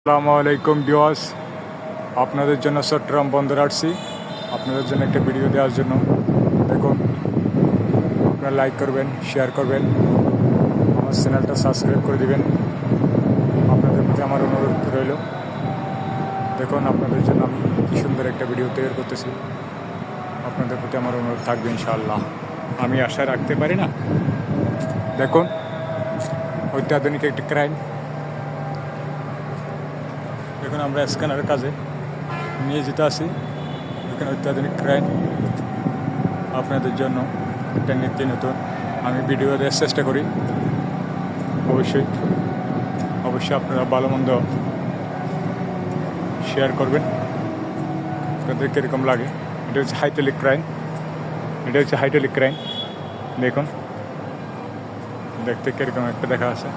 আসসালামু আলাইকুম ভিউয়ার্স, আপনাদের জন্য চট্টগ্রাম বন্দরে আসছি। আপনাদের জন্য একটা ভিডিও দেওয়ার জন্য। দেখুন, আপনারা লাইক করবেন, শেয়ার করবেন, আমার চ্যানেলটা সাবস্ক্রাইব করে দিবেন। আপনাদের প্রতি আমার অনুরোধ রইল। দেখুন, আপনাদের জন্য আমি কী সুন্দর একটা ভিডিও তৈরি করতেছি। আপনাদের প্রতি আমার অনুরোধ থাকবে ইনশাআল্লাহ। আমি আশা রাখতে পারি না। দেখুন, অত্যাধুনিক একটি ক্রাইম। দেখুন, আমরা স্ক্যানারের কাজে নিয়ে যেতে আসি। এখানে অত্যাধুনিক ক্রাইম আপনাদের জন্য একটা নিত্য নতুন আমি ভিডিও দেওয়ার চেষ্টা করি। অবশ্যই আপনারা ভালো মন্দ শেয়ার করবেন। আপনাদের কীরকম লাগে। এটা হচ্ছে হাইড্রোলিক ক্রাইম। দেখুন, দেখতে কীরকম একটা দেখা আছে।